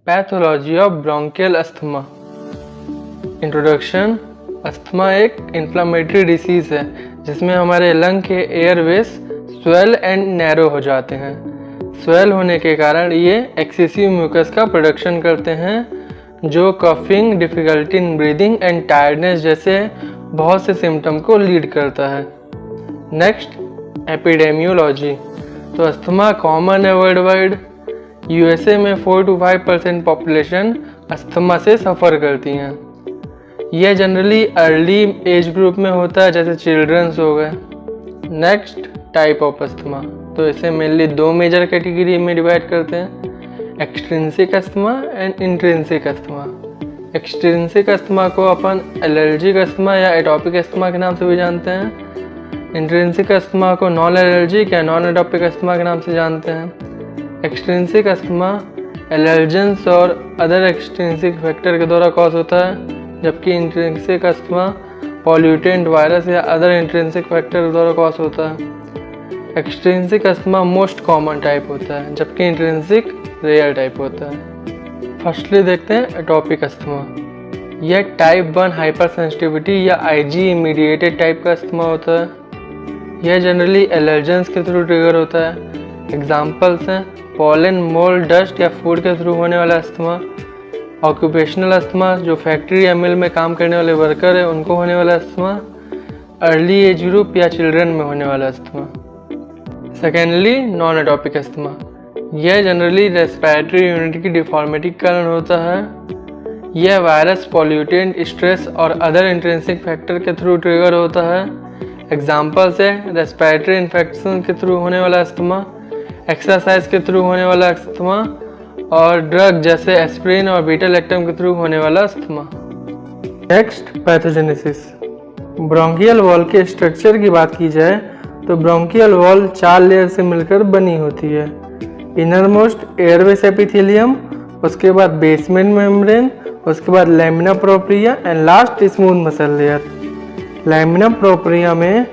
Pathology of bronchial asthma. Introduction. Asthma एक inflammatory disease है जिसमें हमारे लंग के एयरवेज स्वेल एंड नैरो हो जाते हैं। स्वेल होने के कारण ये एक्सेसिव म्यूकस का प्रोडक्शन करते हैं जो coughing, difficulty in breathing and tiredness जैसे बहुत से सिम्टम को लीड करता है। Next, epidemiology. तो अस्थमा कॉमन है वर्ल्ड वाइड। यूएसए में 4 to 5% पॉपुलेशन अस्थमा से सफ़र करती हैं। यह जनरली अर्ली एज ग्रुप में होता है, जैसे चिल्ड्रंस हो गए। Next, type of asthma. तो इसे मेनली दो मेजर कैटेगरी में डिवाइड करते हैं, extrinsic asthma and intrinsic asthma. Extrinsic asthma को अपन एलर्जिक अस्थमा या एटॉपिक अस्थमा के नाम से भी जानते हैं। इंट्रिंसिक अस्थमा को नॉन एलर्जिक या नॉन एटॉपिक अस्थमा के नाम से जानते हैं। एक्सट्रिंसिक अस्थमा एलर्जेंस और अदर एक्सट्रिंसिक फैक्टर के द्वारा कॉज होता है, जबकि इंट्रिंसिक अस्थमा पॉल्यूटेंट, वायरस या अदर इंट्रिंसिक फैक्टर के द्वारा कॉज होता है। Extrinsic asthma most common type होता है, जबकि इंट्रिंसिक रेयर टाइप होता है। फर्स्टली देखते हैं एटॉपिक अस्थमा। यह टाइप 1 हाइपर सेंसिटिविटी या आईजी इमीडिएटेड टाइप का अस्थमा होता है। यह जनरली एलर्जेंस के थ्रू ट्रिगर होता है। एग्जाम्पल्स हैं पॉलन, मोल्ड, डस्ट या फूड के थ्रू होने वाला अस्थमा। ऑक्यूपेशनल अस्थमा, जो फैक्ट्री या मिल में काम करने वाले वर्कर है उनको होने वाला अस्थमा। अर्ली एज ग्रुप या चिल्ड्रन में होने वाला asthma. Secondly, non atopic asthma. यह जनरली रेस्पिरेटरी यूनिट की डिफॉर्मिटी के कारण होता है। यह वायरस, पॉल्यूटेंट, स्ट्रेस और अदर इंट्रिंसिक फैक्टर के थ्रू ट्रिगर होता है। एग्जाम्पल्स है रेस्पिरेटरी इन्फेक्शन के थ्रू होने वाला अस्थमा, एक्सरसाइज के थ्रू होने वाला अस्थमा और ड्रग जैसे एस्प्रिन और बीटा लैक्टम के थ्रू होने वाला asthma. Next, pathogenesis. Bronchial wall के स्ट्रक्चर की बात की जाए तो ब्रोंकियल वॉल 4 लेयर से मिलकर बनी होती है। इनर मोस्ट एयरवेस एपिथेलियम, उसके बाद बेसमेंट मेम्ब्रेन, उसके बाद lamina propria and last smooth muscle layer. Lamina propria में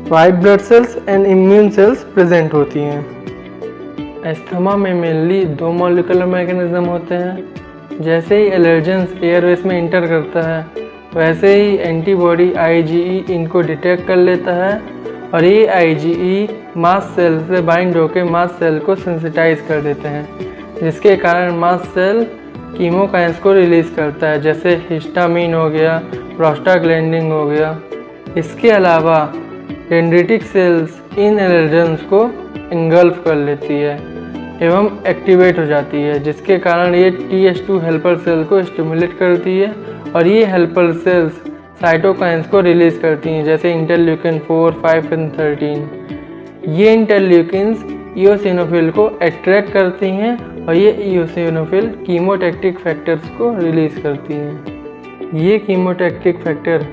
white blood cells and immune cells present होती हैं। अस्थमा में मेनली 2 मॉलिक्यूलर मैकेनिज्म होते हैं। जैसे ही एलर्जेंस एयरवेस में इंटर करता है वैसे ही एंटीबॉडी आईजीई इनको डिटेक्ट कर लेता है और ये आईजीई मास्ट सेल से बाइंड होकर मास्ट सेल को सेंसिटाइज कर देते हैं, जिसके कारण मास्ट सेल कीमोकाइंस को रिलीज़ करता है, जैसे हिस्टामिन हो गया, प्रोस्टाग्लैंडिन हो गया। इसके अलावा डेंड्रिटिक सेल्स इन एलर्जेंस को इंगल्फ कर लेती है एवं एक्टिवेट हो जाती है, जिसके कारण ये TH2 हेल्पर सेल को स्टिमुलेट करती है और ये हेल्पर सेल्स साइटोकाइंस को रिलीज़ करती हैं, जैसे इंटरल्यूकिन 4, 5 एंड 13। ये इंटरल्यूकिन्स इओसिनोफिल को अट्रैक्ट करती हैं और ये इओसिनोफिल कीमोटैक्टिक फैक्टर्स को रिलीज़ करती हैं। ये कीमोटैक्टिक फैक्टर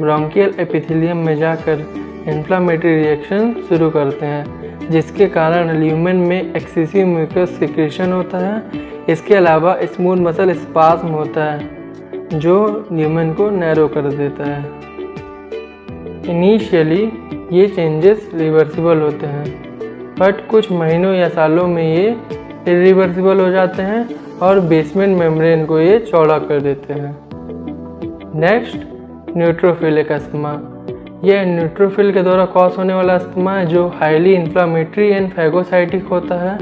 ब्रोंकियल एपिथेलियम में जाकर इन्फ्लामेटरी रिएक्शन शुरू करते हैं, जिसके कारण ल्यूमेन में एक्सेसिव म्यूकस सिक्रेशन होता है। इसके अलावा स्मूथ मसल स्पाज्म होता है जो ल्यूमेन को नैरो कर देता है। इनिशियली ये चेंजेस रिवर्सिबल होते हैं, बट कुछ महीनों या सालों में ये इरिवर्सिबल हो जाते हैं और बेसमेंट मेम्ब्रेन को ये चौड़ा कर देते हैं। Next, neutrophilic asthma. यह न्यूट्रोफिल के द्वारा कॉज होने वाला अस्थमा है जो हाईली इन्फ्लामेटरी एंड फैगोसाइटिक होता है।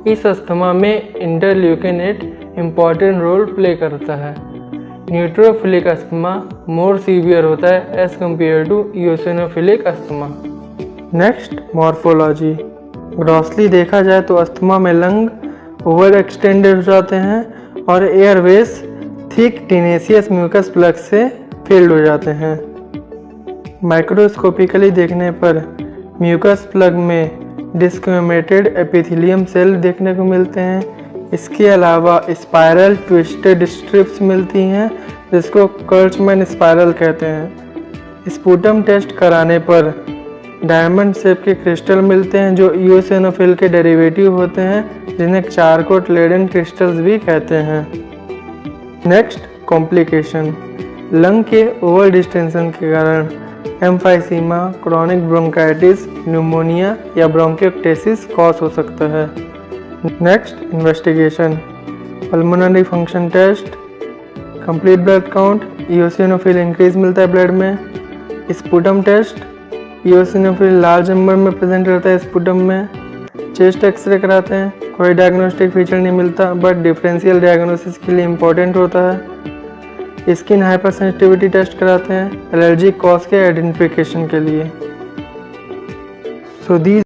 इस अस्थमा में इंटरल्यूकिन 8 इम्पॉर्टेंट रोल प्ले करता है। न्यूट्रोफिलिक अस्थमा मोर सीवियर होता है as compare to eosinophilic asthma. Next, morphology. Grossly देखा जाए तो अस्थमा में लंग ओवर एक्सटेंडेड हो जाते हैं और एयरवेज थिक टीनेसियस म्यूकस प्लग से फिल्ड हो जाते हैं। माइक्रोस्कोपिकली देखने पर म्यूकस प्लग में डिस्क्वेमेटेड एपिथेलियम सेल देखने को मिलते हैं। इसके अलावा स्पाइरल ट्विस्टेड स्ट्रिप्स मिलती हैं जिसको कर्चमैन स्पाइरल कहते हैं। स्पूटम टेस्ट कराने पर डायमंड शेप के क्रिस्टल मिलते हैं जो इओसिनोफिल के डेरिवेटिव होते हैं, जिन्हें चारकोट लेडेन क्रिस्टल्स भी कहते हैं। Next, complication. लंग के ओवर डिस्टेंशन के कारण एम्फाइसीमा, क्रॉनिक ब्रोंकाइटिस, न्यूमोनिया या ब्रोंकियोक्टेसिस कॉज हो सकता है। Next, investigation. Pulmonary function test, complete blood count, eosinophil increase मिलता है ब्लड में, sputum test, eosinophil large number में प्रेजेंट रहता है स्पुटम में, चेस्ट एक्सरे कराते हैं, कोई डायग्नोस्टिक फीचर नहीं मिलता बट डिफरेंशियल डायग्नोसिस के लिए इम्पोर्टेंट होता है। स्किन हाइपर सेंसिटिविटी टेस्ट कराते हैं एलर्जी कॉज के आइडेंटिफिकेशन के लिए। So these